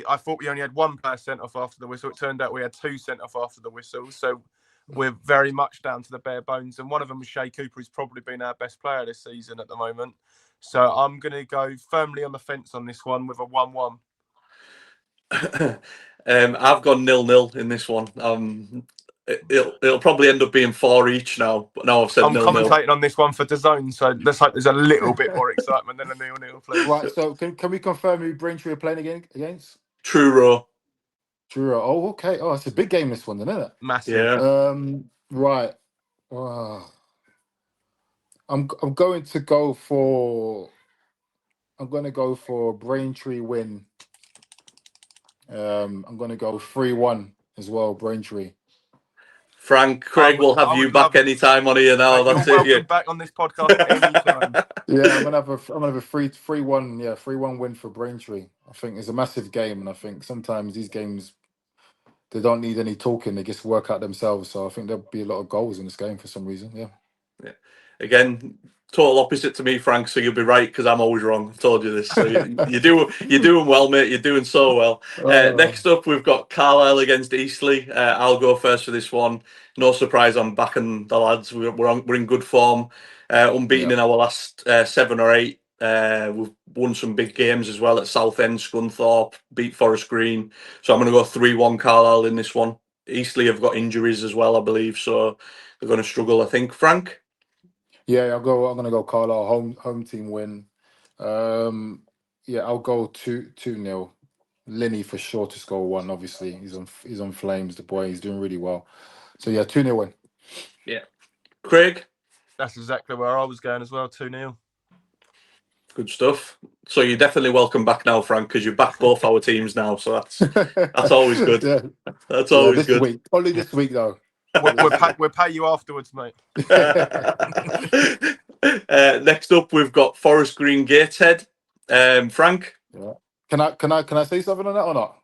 I thought we only had 1 player sent off after the whistle. It turned out we had 2 sent off after the whistle. So we're very much down to the bare bones. And one of them was Shea Cooper, who's probably been our best player this season at the moment. So I'm going to go firmly on the fence on this one with a 1-1. I've gone 0-0 in this one. It'll probably end up being 4 each now. But now I've said 0-0. I'm commentating on this one for DAZN, so let's hope there's a little bit more excitement than a 0-0, please. Right, so can we confirm who Braintree are playing against? Truro. Truro. Oh, okay. Oh, it's a big game, this one, then, isn't it? Massive. Yeah. Right. I'm going to go for. I'm going to go for Braintree win. I'm going to go 3-1 as well, Braintree. Frank, Craig will have I you would back love it. anytime on here now. Mate, That's you're it. welcome back on this podcast anytime. Yeah, I'm gonna have a 3-1. Yeah, 3-1 win for Braintree. I think it's a massive game, and I think sometimes these games they don't need any talking; they just work out themselves. So I think there'll be a lot of goals in this game for some reason. Yeah. Yeah. Again, total opposite to me, Frank. So you'll be right because I'm always wrong. I've told you this. So you're doing well, mate. You're doing so well. Next up, we've got Carlisle against Eastleigh. I'll go first for this one. No surprise, I'm backing the lads. We're in good form. Unbeaten Yeah. in our last 7 or 8. We've won some big games as well at Southend, Scunthorpe, beat Forest Green. So I'm going to go 3-1 Carlisle in this one. Eastleigh have got injuries as well, I believe. So they're going to struggle, I think. Frank? Yeah, I'm gonna go Carlisle home team win. Yeah, I'll go 2-0. Linney for sure to score one. Obviously, he's on flames. The boy, he's doing really well. So yeah, 2-0 win. Yeah. Craig? That's exactly where I was going as well. 2-0. Good stuff. So you're definitely welcome back now, Frank, because you back both our teams now. So that's always good. Yeah, That's yeah. always This good. week, only this week though. We'll pay you afterwards, mate. Next up, we've got Forest Green Gateshead. Frank? Yeah. Can I say something on that or not?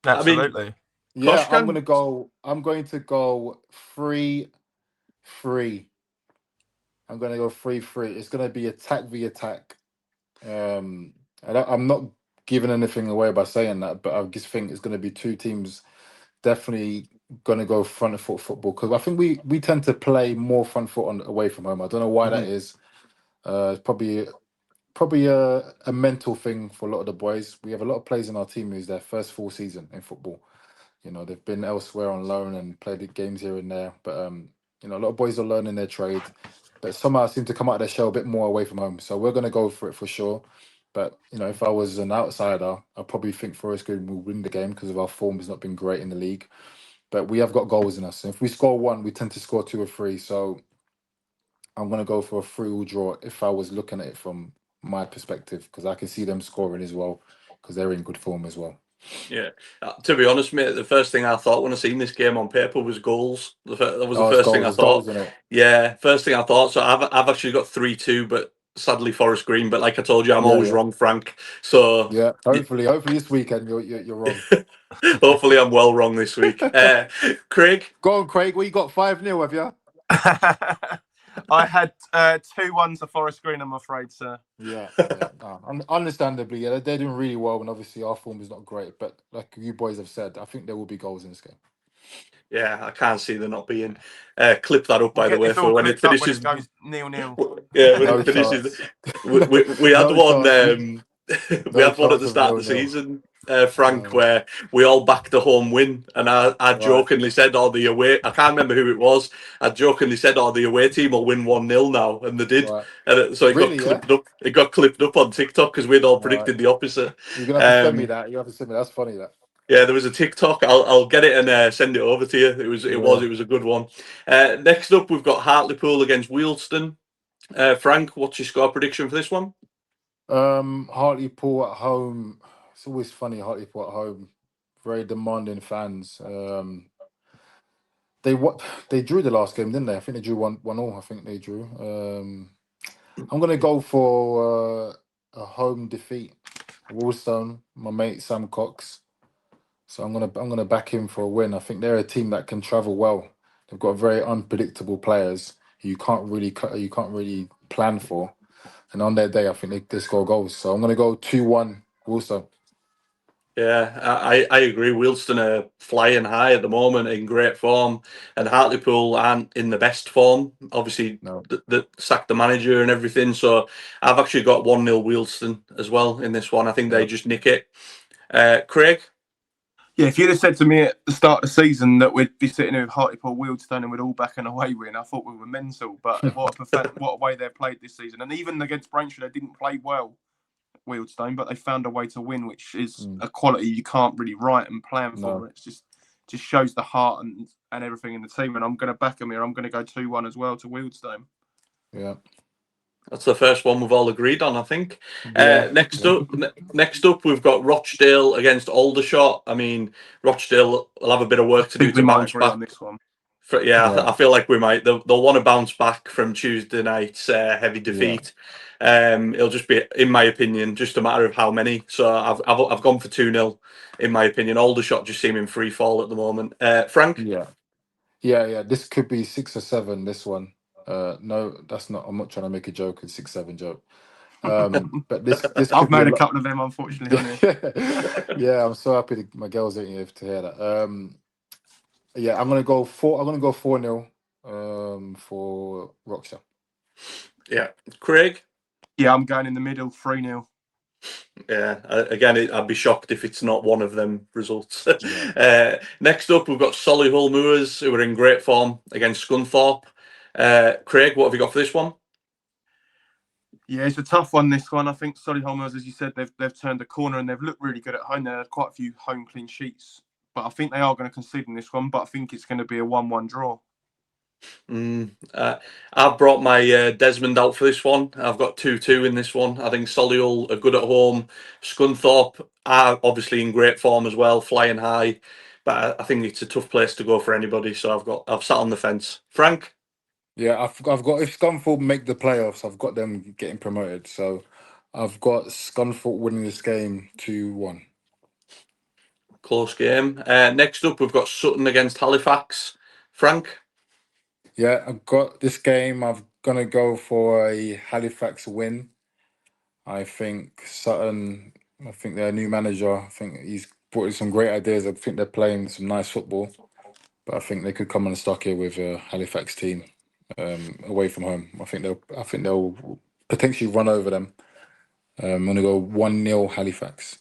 Absolutely. Yeah, I'm can. going to go 3-3. I'm going to go 3-3. It's going to be attack v attack. I'm not giving anything away by saying that, but I just think it's going to be two teams definitely going to go front foot football, because I think we tend to play more front foot away from home. I don't know why that is. It's probably a mental thing for a lot of the boys. We have a lot of players in our team who's their first full season in football. You know, they've been elsewhere on loan and played the games here and there, but you know, a lot of boys are learning their trade, but somehow seem to come out of their shell a bit more away from home. So we're going to go for it for sure. But you know, if I was an outsider, I probably think Forest Green will win the game because of our form has not been great in the league. But we have got goals in us, and if we score one, we tend to score 2 or 3. So I'm going to go for a 3-3 draw if I was looking at it from my perspective, because I can see them scoring as well because they're in good form as well. Yeah. To be honest, mate, the first thing I thought when I seen this game on paper was goals. That was the first thing I thought. Yeah, first thing I thought. So I've actually got 3-2, but sadly Forest Green. But like I told you, I'm always wrong, Frank. So yeah, hopefully this weekend you're wrong. Hopefully I'm well wrong this week. Craig? Go on, Craig. What you got? 5-0, have you? I had 2-1 to Forest Green, I'm afraid, sir. Yeah. Understandably, yeah, they're doing really well, and obviously our form is not great. But like you boys have said, I think there will be goals in this game. Yeah, I can't see there not being. Clip that up, by the way, for when it finishes. When it goes 0-0. Yeah, when it finishes. We had one. We had one at the start of the season, Frank, where we all backed the home win, and I jokingly said, "Oh, the away." I can't remember who it was. I jokingly said, "Oh, the away team will win 1-0 now," and they did. And so it got clipped up. It got clipped up on TikTok because we'd all predicted the opposite. You're gonna have to send me that. You have to send me. That's funny. That. Yeah, there was a TikTok. I'll get it and send it over to you. It was a good one. Next up, we've got Hartlepool against Wealdstone. Frank, what's your score prediction for this one? Hartlepool at home. It's always funny. Hartlepool at home, very demanding fans. They drew the last game, didn't they? I think they drew 1-1. I think they drew. I'm gonna go for a home defeat. Wealdstone, my mate Sam Cox. So I'm gonna back him for a win. I think they're a team that can travel well. They've got very unpredictable players who you can't really plan for. And on their day, I think they score goals. So I'm gonna go 2-1 Wealdstone. Yeah, I agree. Wealdstone are flying high at the moment, in great form, and Hartlepool aren't in the best form. Obviously, the sacked the manager and everything. So I've actually got 1-0 Wealdstone as well in this one. I think they just nick it. Craig? Yeah, if you'd have said to me at the start of the season that we'd be sitting here with Hartlepool, Wealdstone, and we'd all back an away win, I thought we were mental. But what a way they've played this season, and even against Braintree, they didn't play well. Wealdstone, but they found a way to win, which is a quality you can't really write and plan for. It's just shows the heart and everything in the team. And I'm going to back them here. I'm going to go 2-1 as well to Wealdstone. Yeah. That's the first one we've all agreed on, I think. Yeah. Next up, we've got Rochdale against Aldershot. I mean, Rochdale will have a bit of work to do to bounce back on this one. I feel like we might. They'll want to bounce back from Tuesday night's heavy defeat. It'll just be, in my opinion, just a matter of how many. So I've gone for 2-0. In my opinion, Aldershot just seem in free fall at the moment. Frank? Yeah. This could be 6 or 7. This one. No, that's not. I'm not trying to make a joke. It's 6-7 joke. But this I've made a couple of them, unfortunately. Yeah, I'm so happy my girls ain't here to hear that. Yeah, I'm gonna go 4-0 for Rochdale. Yeah, Craig. Yeah, I'm going in the middle, 3-0. Yeah, again, I'd be shocked if it's not one of them results. Next up, we've got Solihull Moors, who are in great form against Scunthorpe. Craig, what have you got for this one? Yeah, it's a tough one, this one. I think Solihull Moors, as you said, they've turned a corner and they've looked really good at home. They've had quite a few home clean sheets. But I think they are going to concede in this one, but I think it's going to be a 1-1 draw. I've brought my Desmond out for this one. I've got 2-2 in this one. I think Solihull are good at home. Scunthorpe are obviously in great form as well, flying high. But I think it's a tough place to go for anybody. So I've sat on the fence. Frank? Yeah, I've got, if Scunthorpe make the playoffs, I've got them getting promoted. So I've got Scunthorpe winning this game 2-1. Close game. Next up, we've got Sutton against Halifax. Frank? Yeah, I've got this game. I'm going to go for a Halifax win. I think Sutton, I think their new manager, I think he's brought in some great ideas. I think they're playing some nice football. But I think they could come unstuck here with a Halifax team away from home. I think they'll potentially run over them. I'm going to go 1-0 Halifax.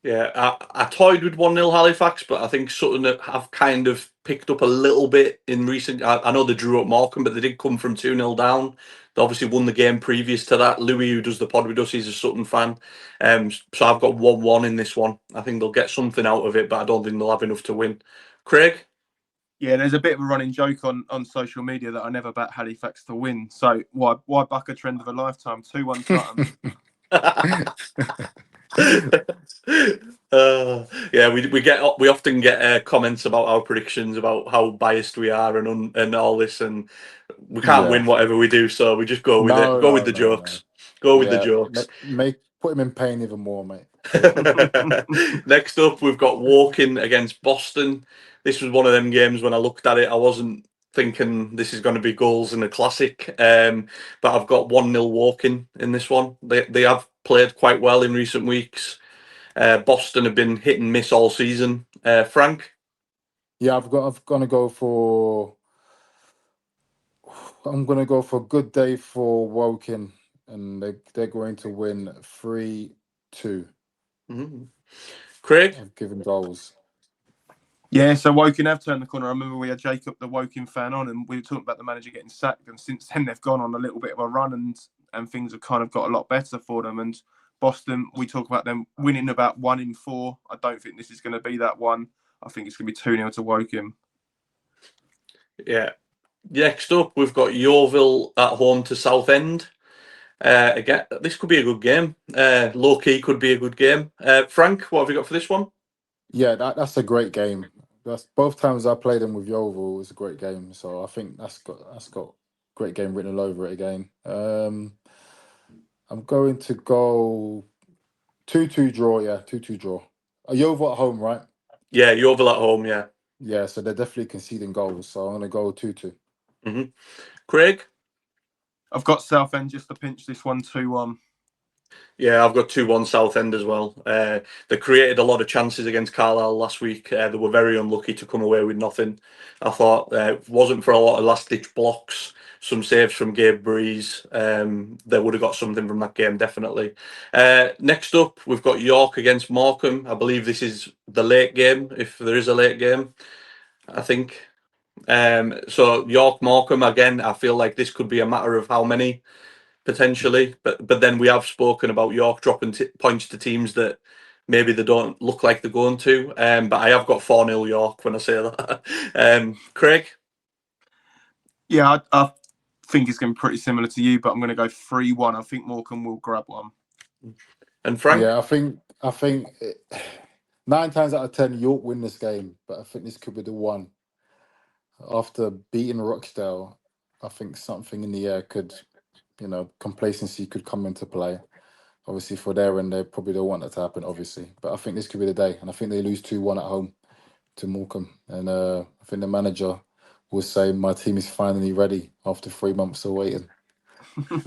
Yeah, I toyed with 1-0 Halifax, but I think Sutton have kind of picked up a little bit in recent. I know they drew up Morecambe, but they did come from 2-0 down. They obviously won the game previous to that. Louis, who does the pod with us, he's a Sutton fan. So I've got 1-1 in this one. I think they'll get something out of it, but I don't think they'll have enough to win. Craig? Yeah, there's a bit of a running joke on social media that I never bet Halifax to win. So why buck a trend of a lifetime? 2-1 Sutton. Yeah, we often get comments about our predictions, about how biased we are and all this, and we can't win whatever we do, so we just go with it. Go with the jokes. Go with the jokes. Put him in pain even more, mate. Next up, we've got Woking against Boston. This was one of them games when I looked at it, I wasn't thinking this is going to be goals in a classic, but I've got 1-0 Woking in this one. They have played quite well in recent weeks. Boston have been hit and miss all season. Frank? Yeah, I'm gonna go for a good day for Woking, and they're going to win 3-2. Mm-hmm. Craig? I've given goals. Yeah, so Woking have turned the corner. I remember we had Jacob, the Woking fan, on, and we were talking about the manager getting sacked. And since then, they've gone on a little bit of a run, and things have kind of got a lot better for them. And Boston, we talk about them winning about 1 in 4. I don't think this is going to be that one. I think it's going to be 2-0 to Woking. Yeah. Next up, we've got Yeovil at home to Southend. Again, this could be a good game. Low key could be a good game. Frank, what have you got for this one? Yeah, that's a great game. That's both times I played them with Yeovil. It was a great game. So I think that's got great game written all over it again. I'm going to go 2-2 draw. Yeah, 2-2 draw. Yeovil at home, right? Yeah, Yeovil at home. Yeah. Yeah, so they're definitely conceding goals. So I'm going to go 2-2. Mm-hmm. Craig? I've got Southend just to pinch this one 2-1. Yeah, I've got 2-1 Southend as well. They created a lot of chances against Carlisle last week. They were very unlucky to come away with nothing. I thought it wasn't for a lot of last-ditch blocks, some saves from Gabe Breeze. They would have got something from that game, definitely. Next up, we've got York against Morecambe. I believe this is the late game, if there is a late game, I think. So York Morecambe, again, I feel like this could be a matter of how many potentially, but then we have spoken about York dropping points to teams that maybe they don't look like they're going to. But I have got 4-0 York when I say that. Craig? Yeah, I think it's going to be pretty similar to you, but I'm going to go 3-1. I think Morecambe will grab one. And Frank? Yeah, I think 9 times out of 10 York win this game, but I think this could be the one. After beating Rochdale, I think something in the air could, complacency could come into play. Obviously, for their end, they probably don't want that to happen, obviously. But I think this could be the day, and I think they lose 2-1 at home to Morecambe. And I think the manager will say, "My team is finally ready after 3 months of waiting." You're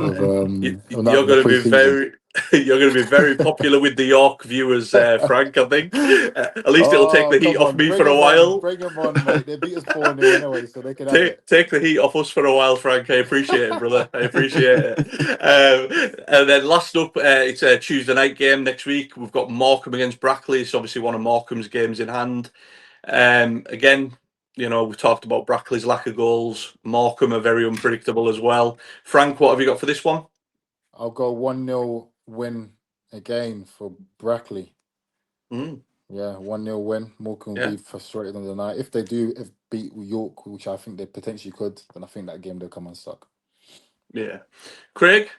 going to be very popular with the York viewers, Frank. I think at least it'll take the heat off me for a while. Bring them on, mate. They beat us 4-0 anyway, so they can have it. Take the heat off us for a while, Frank. I appreciate it, brother. I appreciate it. And then last up, it's a Tuesday night game next week. We've got Morecambe against Brackley. It's obviously one of Morecambe's games in hand. Again, we talked about Brackley's lack of goals. Morecambe are very unpredictable as well. Frank, what have you got for this one? I'll go 1-0 win again for Brackley. Yeah, 1-0 win. Morecambe will be frustrated on the night. If they do beat York, which I think they potentially could, then I think that game they'll come unstuck. Yeah. Craig?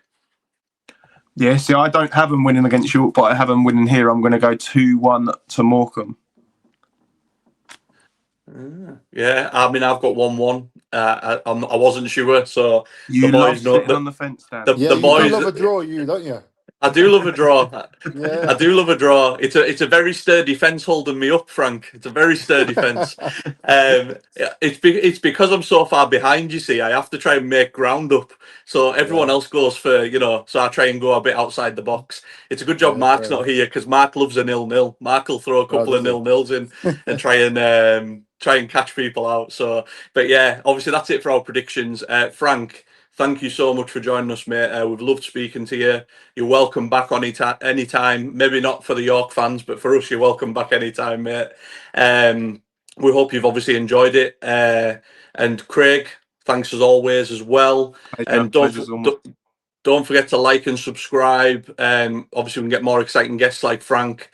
Yeah, see, I don't have them winning against York, but I have them winning here. I'm going to go 2-1 to Morecambe. Yeah, I mean, I've got 1-1. I wasn't sure, so you love sitting on the fence, Dan. You do love a draw, don't you? I do love a draw. Yeah. I do love a draw. It's a very sturdy fence holding me up, Frank. It's a very sturdy fence. It's because I'm so far behind. You see, I have to try and make ground up. So everyone else goes for so I try and go a bit outside the box. It's a good job Mark's not here because Mark loves a 0-0. Mark will throw a couple of 0-0s in and try and catch people out. So, but yeah, obviously that's it for our predictions. Frank, thank you so much for joining us, mate. We've loved speaking to you. You're welcome back on anytime. Maybe not for the York fans, but for us, you're welcome back anytime, mate. We hope you've obviously enjoyed it. And Craig, thanks as always as well. And don't forget to like and subscribe. Obviously, we can get more exciting guests like Frank.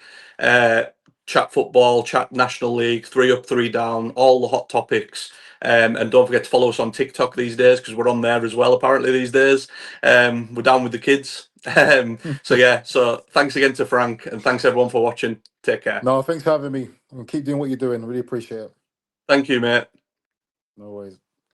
Chat football, chat National League, 3 up, 3 down, all the hot topics. And don't forget to follow us on TikTok these days because we're on there as well, apparently, these days. We're down with the kids. So thanks again to Frank and thanks everyone for watching. Take care. No, thanks for having me. And keep doing what you're doing. Really appreciate it. Thank you, mate. No worries.